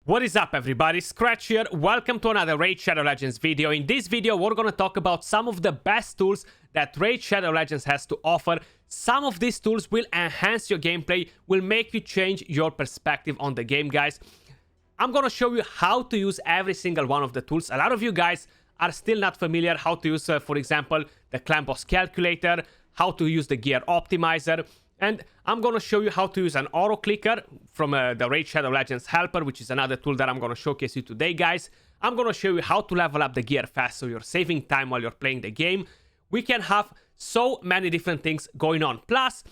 What is up, everybody? Skratch here. Welcome to another Raid Shadow Legends video. In this video, we're going to talk about some of the best tools that Raid Shadow Legends has to offer. Some of these tools will enhance your gameplay, will make you change your perspective on the game, guys. I'm going to show you how to use every single one of the tools. A lot of you guys are still not familiar how to use, for example, the clan boss calculator, how to use the gear optimizer. And I'm going to show you how to use an auto clicker from the Raid Shadow Legends Helper, which is another tool that I'm going to showcase you today, guys. I'm going to show you how to level up the gear fast so you're saving time while you're playing the game. We can have so many different things going on. Plus,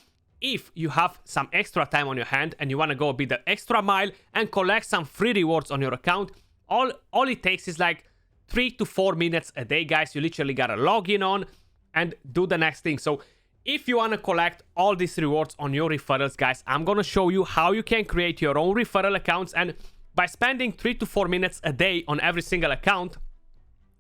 if you have some extra time on your hand and you want to go a bit the extra mile and collect some free rewards on your account, all it takes is like 3 to 4 minutes a day, guys. You literally got to log in on and do the next thing. So if you want to collect all these rewards on your referrals, guys, I'm going to show you how you can create your own referral accounts. And by spending 3 to 4 minutes a day on every single account,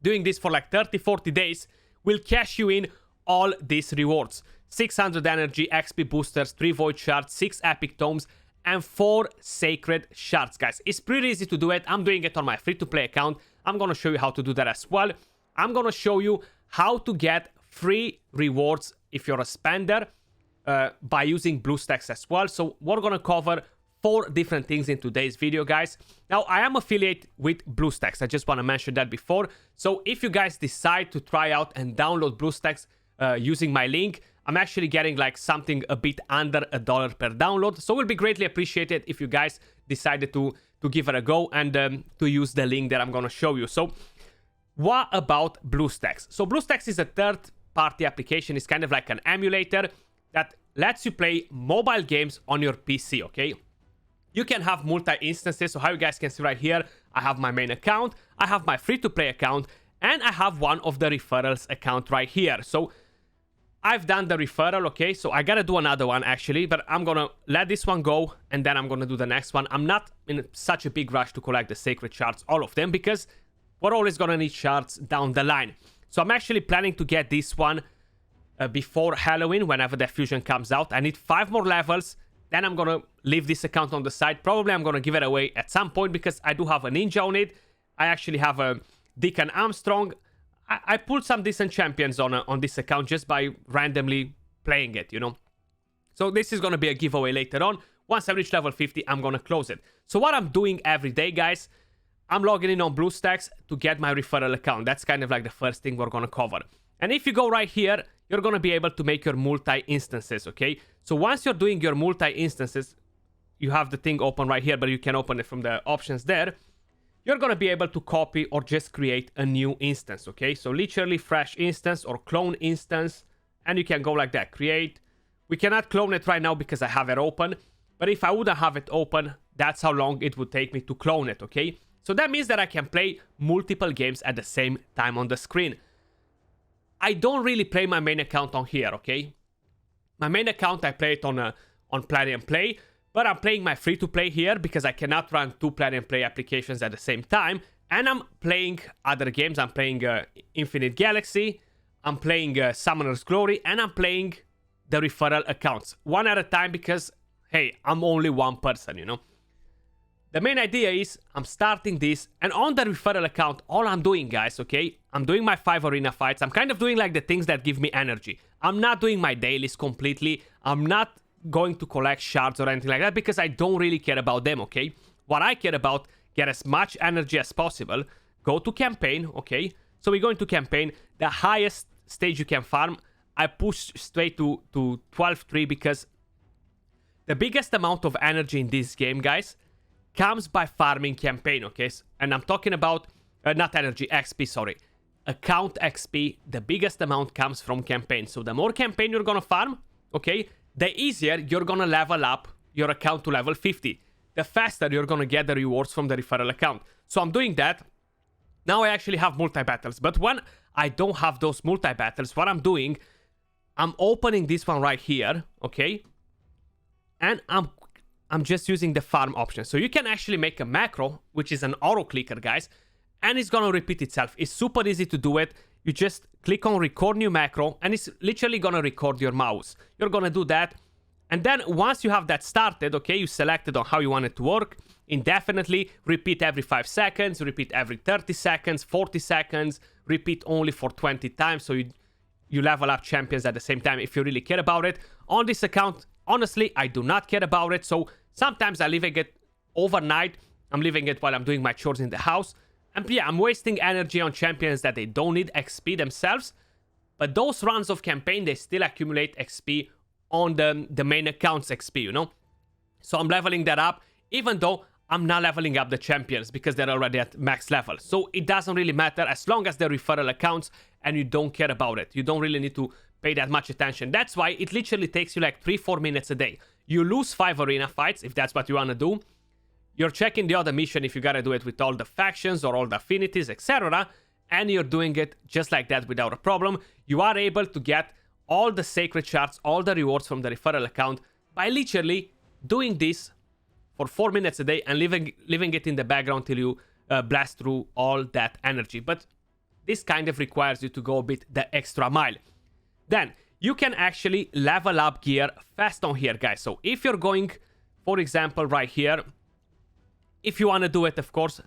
doing this for like 30-40 days, will cash you in all these rewards. 600 energy, XP boosters, 3 void shards, 6 epic tomes, and 4 sacred shards, guys. It's pretty easy to do it. I'm doing it on my free-to-play account. I'm going to show you how to do that as well. I'm going to show you how to get free rewards if you're a spender by using Bluestacks as well. So we're going to cover 4 different things in today's video, guys. Now, I am affiliated with Bluestacks. I just want to mention that before. So if you guys decide to try out and download Bluestacks using my link, I'm actually getting like something a bit under $1 per download. So it will be greatly appreciated if you guys decided to give it a go and to use the link that I'm going to show you. So what about Bluestacks? So Bluestacks is a third-party application. It's kind of like an emulator that lets you play mobile games on your PC, okay? You can have multi-instances. So how you guys can see right here, I have my main account, I have my free-to-play account, and I have one of the referrals account right here. So I've done the referral, okay? So I gotta do another one, actually, but I'm gonna let this one go, and then I'm gonna do the next one. I'm not in such a big rush to collect the sacred shards, all of them, because we're always gonna need shards down the line. So I'm actually planning to get this one before Halloween, whenever the fusion comes out. I need 5 more levels. Then I'm gonna leave this account on the side. Probably I'm gonna give it away at some point because I do have a ninja on it. I actually have a Deacon Armstrong. I pulled some decent champions on this account just by randomly playing it, you know. So this is gonna be a giveaway later on. Once I reach level 50, I'm gonna close it. So what I'm doing every day, guys, I'm logging in on Bluestacks to get my referral account. That's kind of like the first thing we're going to cover. And if you go right here, you're going to be able to make your multi-instances, okay? So once you're doing your multi-instances, you have the thing open right here, but you can open it from the options there. You're going to be able to copy or just create a new instance, okay? So literally fresh instance or clone instance, and you can go like that, create. We cannot clone it right now because I have it open, but if I wouldn't have it open, that's how long it would take me to clone it, okay? So that means that I can play multiple games at the same time on the screen. I don't really play my main account on here, okay? My main account, I play it on Play and Play, but I'm playing my free-to-play here because I cannot run 2 Play and Play applications at the same time. And I'm playing other games. I'm playing Infinite Galaxy, I'm playing Summoner's Glory, and I'm playing the referral accounts. One at a time because, hey, I'm only one person, you know? The main idea is I'm starting this, and on the referral account, all I'm doing, guys, okay, I'm doing my 5 arena fights. I'm kind of doing like the things that give me energy. I'm not doing my dailies completely. I'm not going to collect shards or anything like that because I don't really care about them, okay? What I care about, get as much energy as possible, go to campaign, okay? So we go into campaign, the highest stage you can farm, I push straight to 12-3 because the biggest amount of energy in this game, guys, comes by farming campaign, okay? And I'm talking about, not energy, XP, sorry. Account XP, the biggest amount comes from campaign. So the more campaign you're gonna farm, okay, the easier you're gonna level up your account to level 50. The faster you're gonna get the rewards from the referral account. So I'm doing that. Now I actually have multi-battles. But when I don't have those multi-battles, what I'm doing, I'm opening this one right here, okay? And I'm just using the farm option. So you can actually make a macro, which is an auto clicker, guys, and it's gonna repeat itself. It's super easy to do it. You just click on record new macro, and it's literally gonna record your mouse. You're gonna do that, and then once you have that started, okay, you selected on how you want it to work. indefinitely, repeat every 5 seconds, repeat every 30 seconds, 40 seconds, repeat only for 20 times, so you level up champions at the same time if you really care about it. On this account, honestly, I do not care about it, so sometimes I'm leaving it overnight, I'm leaving it while I'm doing my chores in the house, and yeah, I'm wasting energy on champions that they don't need XP themselves, but those runs of campaign, they still accumulate XP on the main account's XP, you know? So I'm leveling that up, even though I'm not leveling up the champions because they're already at max level. So it doesn't really matter as long as they're referral accounts and you don't care about it. You don't really need to pay that much attention. That's why it literally takes you like 3-4 minutes a day. You lose 5 arena fights if that's what you want to do. You're checking the other mission if you gotta do it with all the factions or all the affinities, etc. And you're doing it just like that without a problem. You are able to get all the sacred shards, all the rewards from the referral account by literally doing this for 4 minutes a day and leaving it in the background till you blast through all that energy. But this kind of requires you to go a bit the extra mile. Then you can actually level up gear fast on here, guys. So if you're going, for example, right here, if you want to do it, of course,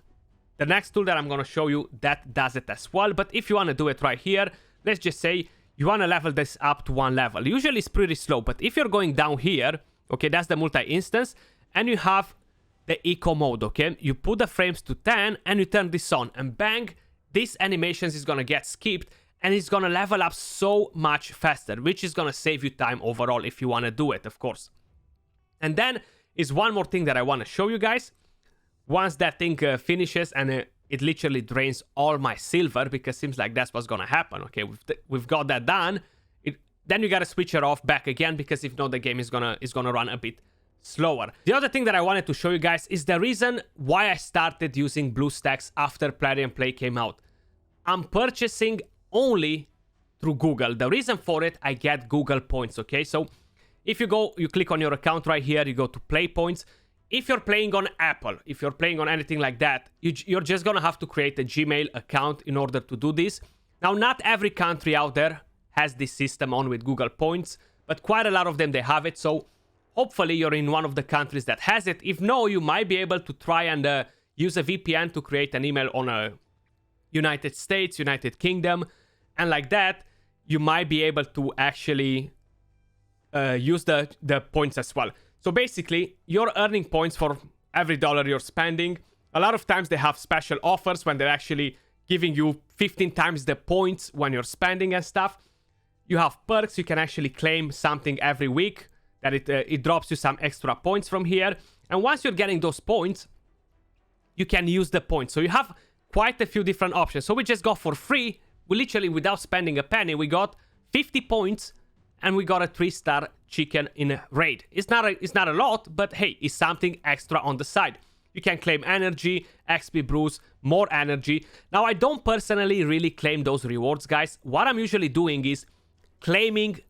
the next tool that I'm going to show you, that does it as well. But if you want to do it right here, let's just say you want to level this up to 1 level. Usually it's pretty slow, but if you're going down here, okay, that's the multi-instance, and you have the eco mode, okay? You put the frames to 10 and you turn this on, and bang, this animations is going to get skipped and it's going to level up so much faster, which is going to save you time overall if you want to do it, of course. And then is one more thing that I want to show you guys. Once that thing finishes and it literally drains all my silver, because it seems like that's what's gonna happen, okay? We've got that done. Then you gotta switch it off back again, because if not, the game is gonna run a bit slower. The other thing that I wanted to show you guys is the reason why I started using Bluestacks after Play and Play came out. I'm purchasing only through Google. The reason for it, I get Google points, okay? So if you click on your account right here, you go to Play Points. If you're playing on Apple, if you're playing on anything like that, you're just gonna have to create a Gmail account in order to do this. Now, not every country out there has this system on with Google Points, but quite a lot of them, they have it. So hopefully you're in one of the countries that has it. If no, you might be able to try and use a VPN to create an email on a United States, United Kingdom, and like that, you might be able to actually use the points as well. So basically, you're earning points for every dollar you're spending. A lot of times they have special offers when they're actually giving you 15 times the points when you're spending and stuff. You have perks. You can actually claim something every week that it drops you some extra points from here. And once you're getting those points, you can use the points. So you have quite a few different options. So we just got for free. We literally, without spending a penny, we got 50 points and we got a 3-star chicken in a raid. It's not a lot, but hey, it's something extra on the side. You can claim energy, XP brews, more energy. Now, I don't personally really claim those rewards, guys. What I'm usually doing is claiming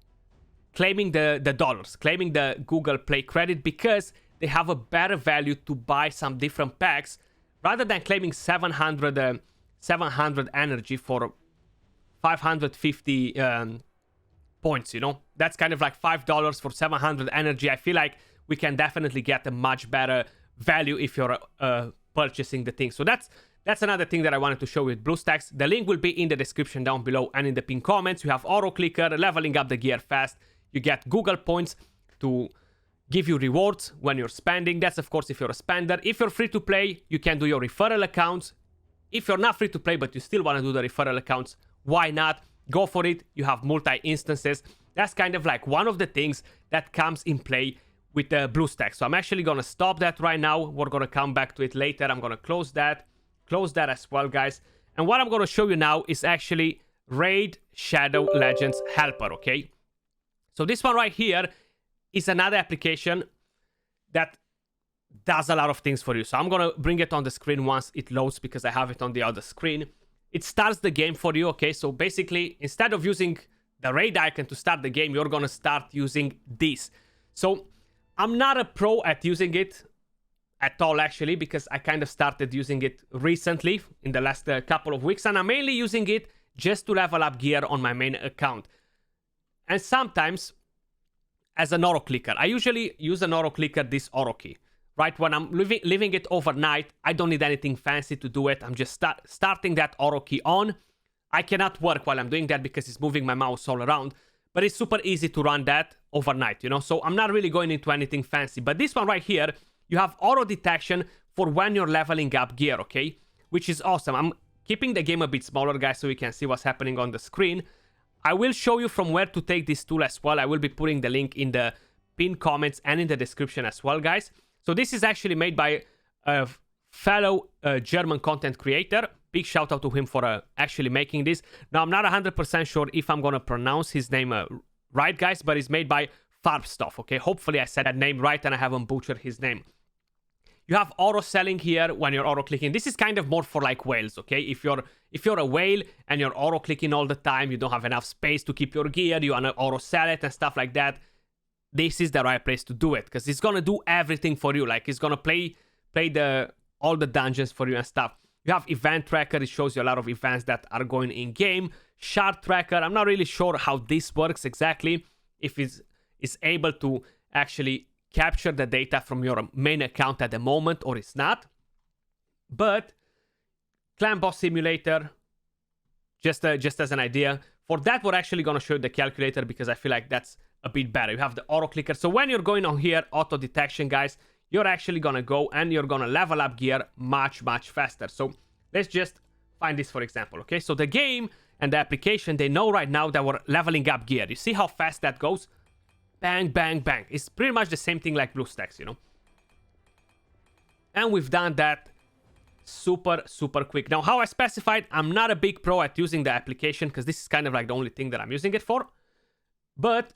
the dollars, claiming the Google Play credit, because they have a better value to buy some different packs rather than claiming 700 energy for 550 points, you know? That's kind of like $5 for 700 energy. I feel like we can definitely get a much better value if you're purchasing the thing. So that's another thing that I wanted to show with Bluestacks. The link will be in the description down below and in the pinned comments. You have auto clicker, leveling up the gear fast. You get Google points to give you rewards when you're spending. That's of course if you're a spender. If you're free to play, you can do your referral accounts. If you're not free to play but you still want to do the referral accounts, why not? Go for it. You have multi-instances. That's kind of like one of the things that comes in play with the Bluestacks. So I'm actually going to stop that right now. We're going to come back to it later. I'm going to close that as well, guys. And what I'm going to show you now is actually Raid Shadow Legends Helper, okay? So this one right here is another application that does a lot of things for you. So I'm going to bring it on the screen once it loads because I have it on the other screen. It starts the game for you, okay? So basically, instead of using the raid icon to start the game, you're gonna start using this. So I'm not a pro at using it at all, actually, because I kind of started using it recently in the last couple of weeks, and I'm mainly using it just to level up gear on my main account. And sometimes as an auto clicker. I usually use an auto clicker, this auto key. right when I'm leaving it overnight. I don't need anything fancy to do it. I'm just starting that auto key on. I cannot work while I'm doing that because it's moving my mouse all around, but it's super easy to run that overnight, you know? So I'm not really going into anything fancy, but this one right here, you have auto detection for when you're leveling up gear, okay? Which is awesome. I'm keeping the game a bit smaller, guys, so you can see what's happening on the screen. I will show you from where to take this tool as well. I will be putting the link in the pinned comments and in the description as well, guys. So this is actually made by a fellow German content creator. Big shout out to him for actually making this. Now, I'm not 100% sure if I'm going to pronounce his name right, guys, but it's made by Farbstoff, okay? Hopefully I said that name right and I haven't butchered his name. You have auto selling here when you're auto clicking. This is kind of more for like whales, okay? If you're a whale and you're auto clicking all the time, you don't have enough space to keep your gear, you want to auto sell it and stuff like that, this is the right place to do it, because it's gonna do everything for you. Like, it's gonna play all the dungeons for you and stuff. You have event tracker. It shows you a lot of events that are going in game. Shard tracker. I'm not really sure how this works exactly, if it's able to actually capture the data from your main account at the moment or it's not. But clan boss simulator, just as an idea. For that, we're actually going to show you the calculator because I feel like that's a bit better. You have the auto clicker. So when you're going on here, auto detection, guys, you're actually going to go and you're going to level up gear much, much faster. So let's just find this, for example, okay? So the game and the application, they know right now that we're leveling up gear. You see how fast that goes? Bang, bang, bang. It's pretty much the same thing like Bluestacks, you know? And we've done that super, super quick. Now, how I specified, I'm not a big pro at using the application because this is kind of like the only thing that I'm using it for. But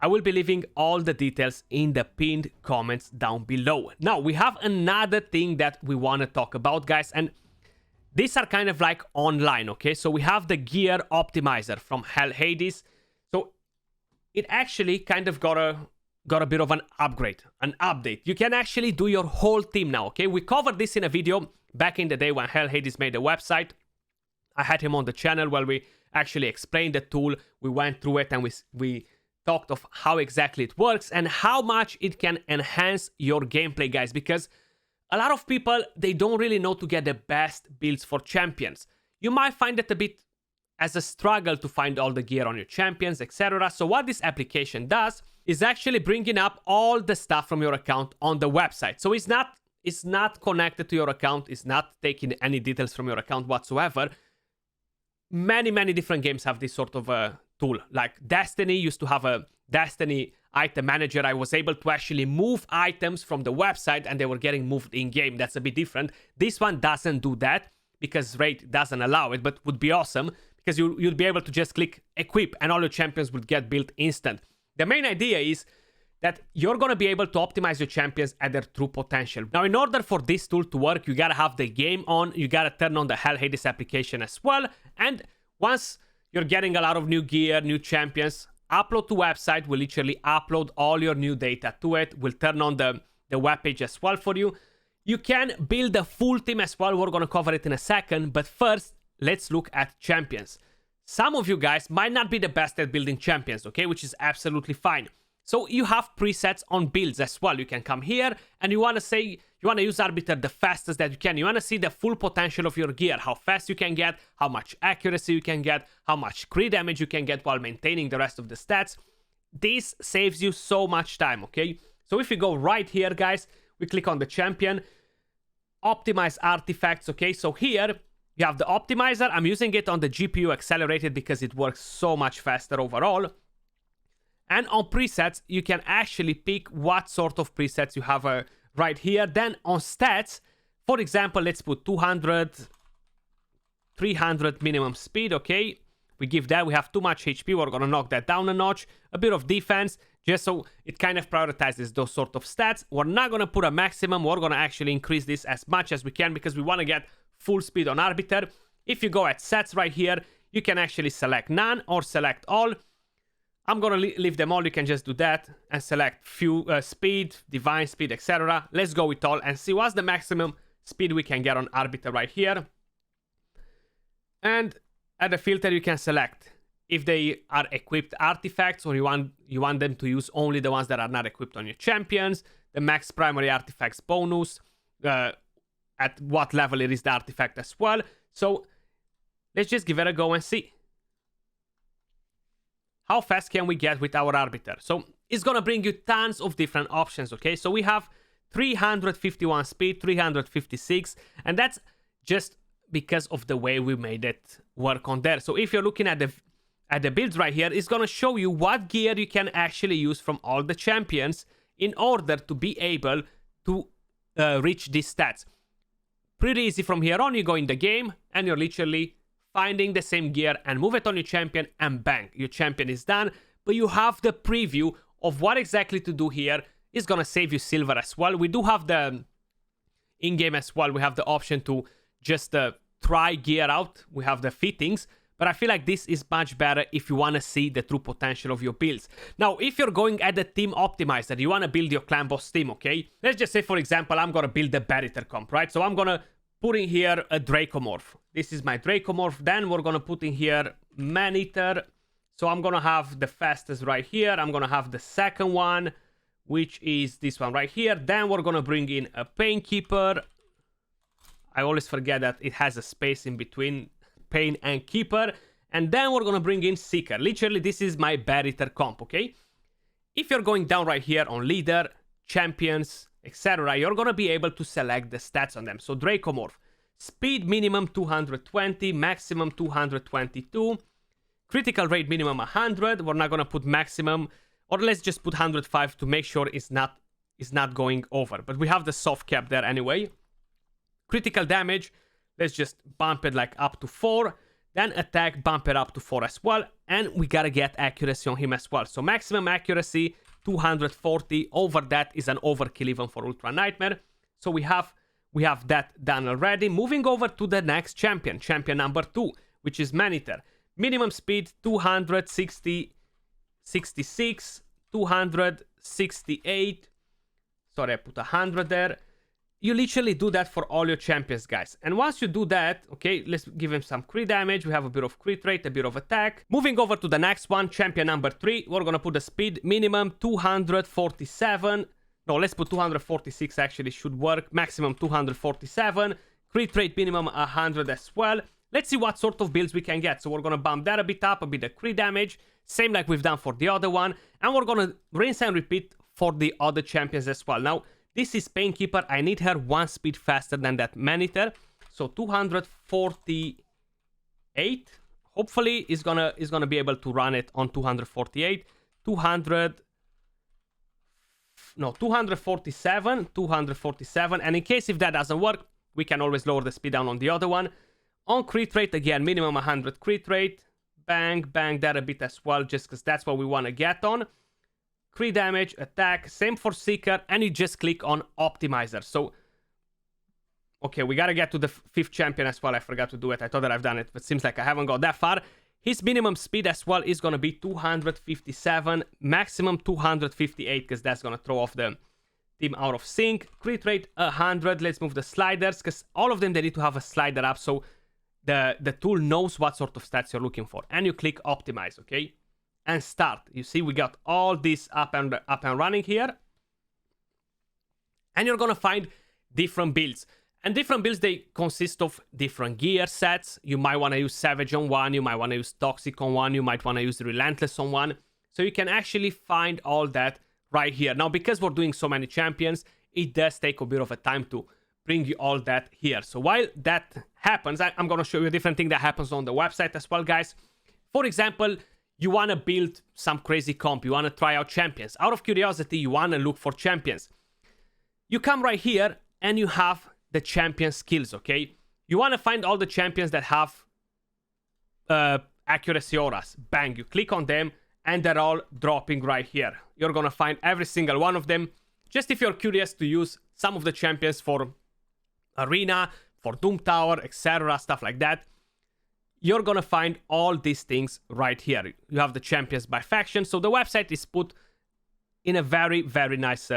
I will be leaving all the details in the pinned comments down below. Now, we have another thing that we want to talk about, guys, and these are kind of like online, okay? So we have the gear optimizer from Hades. So it actually kind of got a bit of an upgrade, an update. You can actually do your whole team now, okay? We covered this in a video back in the day when Hades made a website. I had him on the channel where we actually explained the tool. We went through it and we talked of how exactly it works and how much it can enhance your gameplay, guys, because a lot of people, they don't really know to get the best builds for champions. You might find it a bit as a struggle to find all the gear on your champions, etc. So what this application does is actually bringing up all the stuff from your account on the website. So it's not connected to your account. It's not taking any details from your account whatsoever. Many different games have this sort of a tool. Like Destiny used to have a Destiny item manager. I was able to actually move items from the website and they were getting moved in game. That's a bit different. This one doesn't do that because Raid doesn't allow it, but would be awesome because you'd be able to just click equip and all your champions would get built instant. The main idea is that you're going to be able to optimize your champions at their true potential. Now, in order for this tool to work, you got to have the game on. You got to turn on the Hades application as well. And once you're getting a lot of new gear, new champions, upload to website. We'll literally upload all your new data to it. We'll turn on the web page as well for you. You can build a full team as well. We're going to cover it in a second. But first, let's look at champions. Some of you guys might not be the best at building champions, okay? Which is absolutely fine. So you have presets on builds as well. You can come here and you want to use Arbiter the fastest that you can. You want to see the full potential of your gear, how fast you can get, how much accuracy you can get, how much crit damage you can get while maintaining the rest of the stats. This saves you so much time, okay? So if you go right here, guys, we click on the champion, optimize artifacts, okay? So here you have the optimizer. I'm using it on the GPU accelerated because it works so much faster overall. And on presets, you can actually pick what sort of presets you have right here. Then on stats, for example, let's put 200, 300 minimum speed, okay? We give that, we have too much HP, we're gonna knock that down a notch. A bit of defense, just so it kind of prioritizes those sort of stats. We're not gonna put a maximum, we're gonna actually increase this as much as we can because we wanna get full speed on Arbiter. If you go at sets right here, you can actually select none or select all. I'm gonna leave them all. You can just do that and select few speed, divine speed, etc. Let's go with all and see what's the maximum speed we can get on Arbiter right here. And at the filter, you can select if they are equipped artifacts or you want them to use only the ones that are not equipped on your champions. the max primary artifacts bonus, at what level it is the artifact as well. So let's just give it a go and see. How fast can we get with our Arbiter? So it's gonna bring you tons of different options, okay? So we have 351 speed, 356, and that's just because of the way we made it work on there. So if you're looking at the builds right here, it's gonna show you what gear you can actually use from all the champions in order to be able to reach these stats. Pretty easy from here on. You go in the game and you're literally finding the same gear and move it on your champion and bang, your champion is done. But you have the preview of what exactly to do here. It's gonna save you silver as well. We do have the in-game as well. We have the option to just try gear out. We have the fittings. But I feel like this is much better if you want to see the true potential of your builds. Now, if you're going at the team optimizer, you want to build your clan boss team, okay? Let's just say, for example, I'm going to build the Barrier comp, right? So I'm going to put in here a Dracomorph. This is my Dracomorph. Then we're going to put in here Man-Eater. So I'm going to have the fastest right here. I'm going to have the second one, which is this one right here. Then we're going to bring in a Painkeeper. I always forget that it has a space in between Pain and Keeper. And then we're gonna bring in Seeker. Literally, this is my Barrier comp, okay? If you're going down right here on Leader, Champions, etc., you're gonna be able to select the stats on them. So Dracomorph, speed minimum 220, maximum 222, critical rate minimum 100. We're not gonna put maximum, or let's just put 105 to make sure it's not going over. But we have the soft cap there anyway. Critical damage, let's just bump it like up to 4. Then attack, bump it up to 4 as well. And we gotta get accuracy on him as well. So maximum accuracy, 240. Over that is an overkill even for Ultra Nightmare. So we have that done already. Moving over to the next champion. Champion number 2, which is Man-Eater. Minimum speed, 266, 268. Sorry, I put 100 there. You literally do that for all your champions, guys. And once you do that, okay, let's give him some crit damage. We have a bit of crit rate, a bit of attack. Moving over to the next one, champion number 3. We're gonna put the speed minimum 247. No, let's put 246, actually should work. Maximum 247. Crit rate minimum 100 as well. Let's see what sort of builds we can get. So we're gonna bump that a bit up, a bit of crit damage. Same like we've done for the other one. And we're gonna rinse and repeat for the other champions as well. Now, this is Painkeeper. I need her 1 speed faster than that Man-Eater. So 248. Hopefully is gonna be able to run it on 248. 247. 247. And in case if that doesn't work, we can always lower the speed down on the other one. On crit rate, again, minimum 100 crit rate. Bang, bang that a bit as well, just because that's what we want to get on. Crit damage, attack, same for Seeker, and you just click on Optimiser. So, okay, we gotta get to the 5th champion as well. I forgot to do it. I thought that I've done it, but seems like I haven't got that far. His minimum speed as well is gonna be 257, maximum 258, because that's gonna throw off the team out of sync. Crit rate 100. Let's move the sliders, because all of them, they need to have a slider up, so the tool knows what sort of stats you're looking for. And you click Optimize, okay? And start. You see, we got all this up and running here. And you're gonna find different builds. And different builds, they consist of different gear sets. You might want to use Savage on one, you might want to use Toxic on one, you might want to use Relentless on one. So you can actually find all that right here. Now, because we're doing so many champions, it does take a bit of a time to bring you all that here. So while that happens, I'm gonna show you a different thing that happens on the website as well, guys. For example, you want to build some crazy comp. You want to try out champions. Out of curiosity, you want to look for champions. You come right here and you have the champion skills, okay? You want to find all the champions that have accuracy auras. Bang, you click on them and they're all dropping right here. You're going to find every single one of them. Just if you're curious to use some of the champions for Arena, for Doom Tower, etc., stuff like that, you're gonna find all these things right here. You have the champions by faction. So the website is put in a very, very nice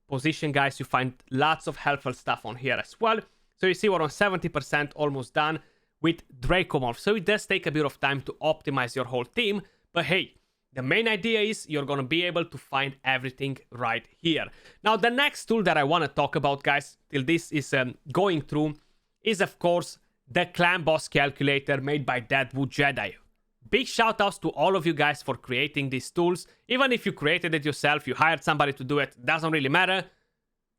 position, guys. You find lots of helpful stuff on here as well. So you see we're on 70%, almost done with Dracomorph. So it does take a bit of time to optimize your whole team. But hey, the main idea is you're going to be able to find everything right here. Now, the next tool that I want to talk about, guys, till this is going through, is of course the Clan Boss Calculator made by Deadwood Jedi. Big shout outs to all of you guys for creating these tools. Even if you created it yourself, you hired somebody to do it, doesn't really matter.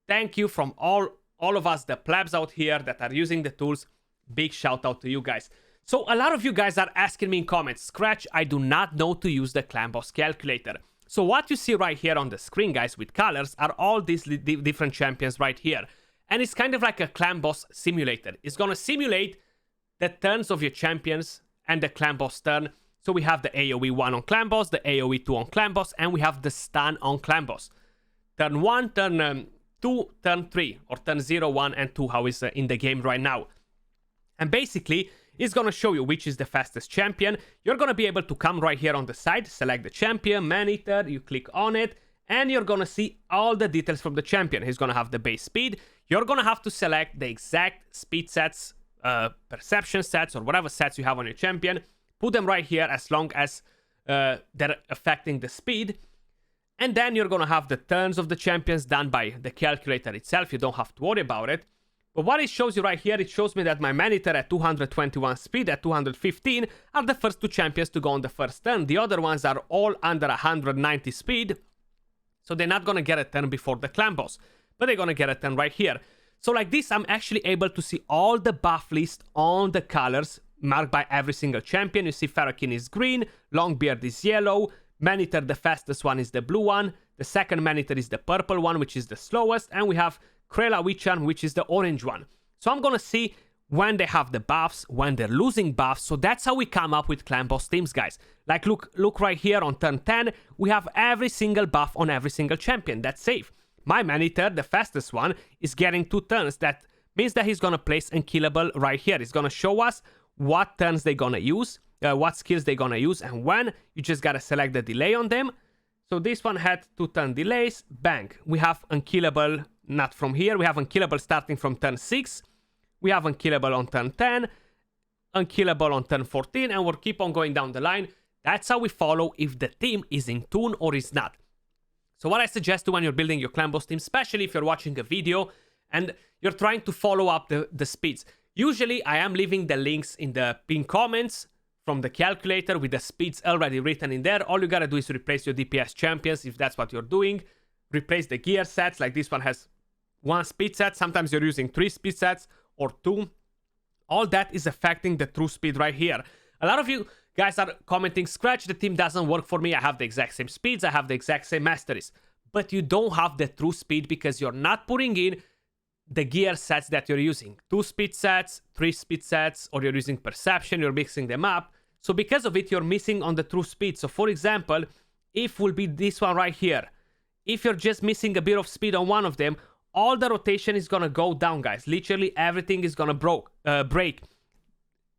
Thank you from all of us, the plebs out here that are using the tools. Big shout out to you guys. So a lot of you guys are asking me in comments, Skratch, I do not know to use the Clan Boss Calculator. So what you see right here on the screen, guys, with colors are all these different champions right here. And it's kind of like a Clan Boss simulator. It's going to simulate the turns of your champions and the Clan Boss turn. So we have the AoE 1 on Clan Boss, the AoE 2 on Clan Boss, and we have the stun on Clan Boss. Turn 1, turn 2, turn 3, or turn 0, 1, and 2, how is in the game right now. And basically, it's going to show you which is the fastest champion. You're going to be able to come right here on the side, select the champion, man-eater, you click on it, and you're going to see all the details from the champion. He's going to have the base speed. You're going to have to select the exact speed sets, perception sets, or whatever sets you have on your champion. Put them right here as long as they're affecting the speed. And then you're going to have the turns of the champions done by the calculator itself. You don't have to worry about it. But what it shows you right here, it shows me that my man-eater at 221 speed, at 215, are the first two champions to go on the first turn. The other ones are all under 190 speed. So they're not going to get a turn before the Clan Boss. But they're going to get a turn right here. So like this, I'm actually able to see all the buff list on the colors marked by every single champion. You see Ferrokin is green, Longbeard is yellow, man-eater, the fastest one, is the blue one. The second man-eater is the purple one, which is the slowest. And we have Krela Witchan, which is the orange one. So I'm going to see when they have the buffs, when they're losing buffs. So that's how we come up with Clan Boss teams, guys. Like, look right here on turn 10. We have every single buff on every single champion. That's safe. My man-eater, the fastest one, is getting 2 turns. That means that he's going to place Unkillable right here. He's going to show us what turns they're going to use, what skills they're going to use, and when. You just got to select the delay on them. So this one had 2 turn delays. Bang. We have Unkillable, not from here. We have Unkillable starting from turn 6. We have Unkillable on turn 10. Unkillable on turn 14. And we'll keep on going down the line. That's how we follow if the team is in tune or is not. So what I suggest to when you're building your Clan Boss team, especially if you're watching a video and you're trying to follow up the speeds. Usually I am leaving the links in the pinned comments from the calculator with the speeds already written in there. All you gotta do is replace your DPS champions if that's what you're doing. Replace the gear sets, like this one has 1 speed set. Sometimes you're using 3 speed sets or 2. All that is affecting the true speed right here. A lot of you guys are commenting, Skratch, the team doesn't work for me. I have the exact same speeds. I have the exact same masteries. But you don't have the true speed because you're not putting in the gear sets that you're using. 2 speed sets, 3 speed sets, or you're using perception, you're mixing them up. So because of it, you're missing on the true speed. So for example, if will be this one right here. If you're just missing a bit of speed on one of them, all the rotation is gonna go down, guys. Literally everything is gonna break.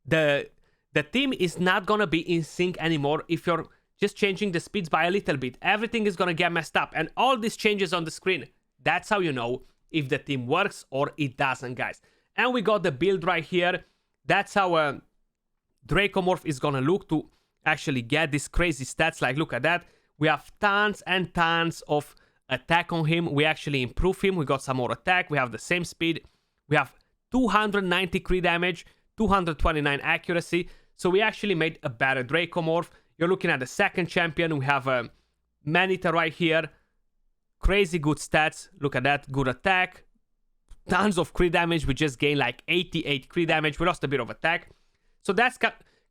The team is not gonna be in sync anymore if you're just changing the speeds by a little bit. Everything is gonna get messed up. And all these changes on the screen, that's how you know if the team works or it doesn't, guys. And we got the build right here. That's how Dracomorph is gonna look to actually get these crazy stats. Like, look at that. We have tons and tons of attack on him. We actually improve him. We got some more attack. We have the same speed. We have 290 crit damage, 229 accuracy. So we actually made a better Dracomorph. You're looking at the second champion. We have a man-eater right here. Crazy good stats. Look at that. Good attack. Tons of crit damage. We just gained like 88 crit damage. We lost a bit of attack. So that's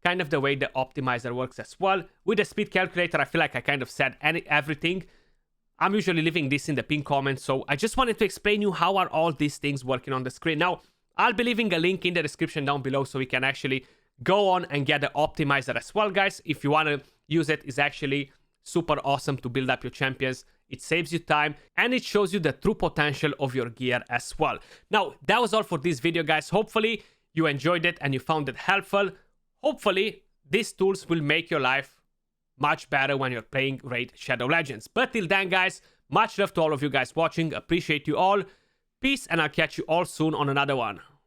kind of the way the Optimiser works as well. With the speed calculator, I feel like I kind of said everything. I'm usually leaving this in the pinned comments. So I just wanted to explain you how are all these things working on the screen. Now, I'll be leaving a link in the description down below so we can actually go on and get the Optimiser as well, guys. If you want to use it, it's actually super awesome to build up your champions. It saves you time and it shows you the true potential of your gear as well. Now, that was all for this video, guys. Hopefully you enjoyed it and you found it helpful. Hopefully these tools will make your life much better when you're playing Raid Shadow Legends. But till then, guys, much love to all of you guys watching. Appreciate you all. Peace, and I'll catch you all soon on another one.